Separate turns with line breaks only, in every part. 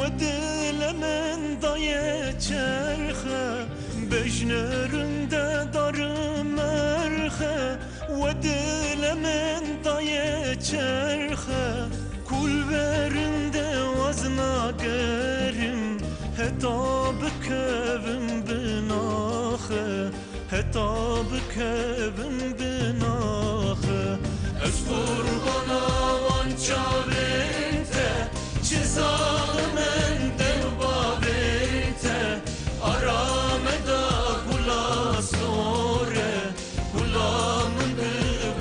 ودل من دای چرخه بجنرنده دارم مرخه ودل من دای چرخه کل برنده وزنا گرم هتا بکوم بناخه هتا بکوم بناخه از قربانا وان چاوینته چه ظالمن دل بابیته آرام دا گلا سوره گلا من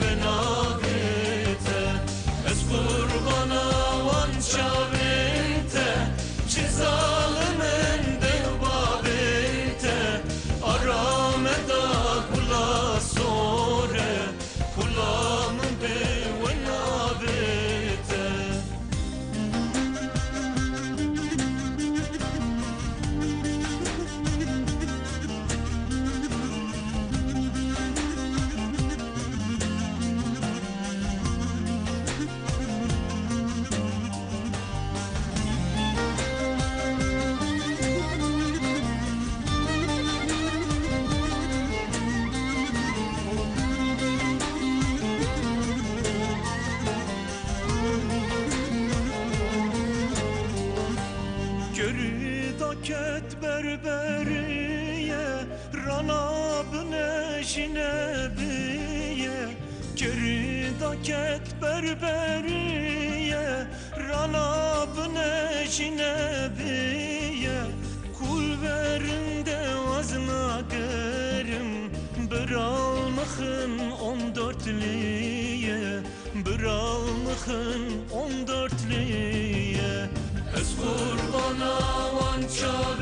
بناگیته از قربانا وان چاوینته چه ظالمن دل بابیته آرام دا گلا سوره گلا من بناگیته Ket berberiye rana bneşine biye Gerida ket berberiye rana bneşine biye Kul verinde vazna gerim Biralmıkın 14'liye Biralmıkın 14'liye Ez kurbana van çav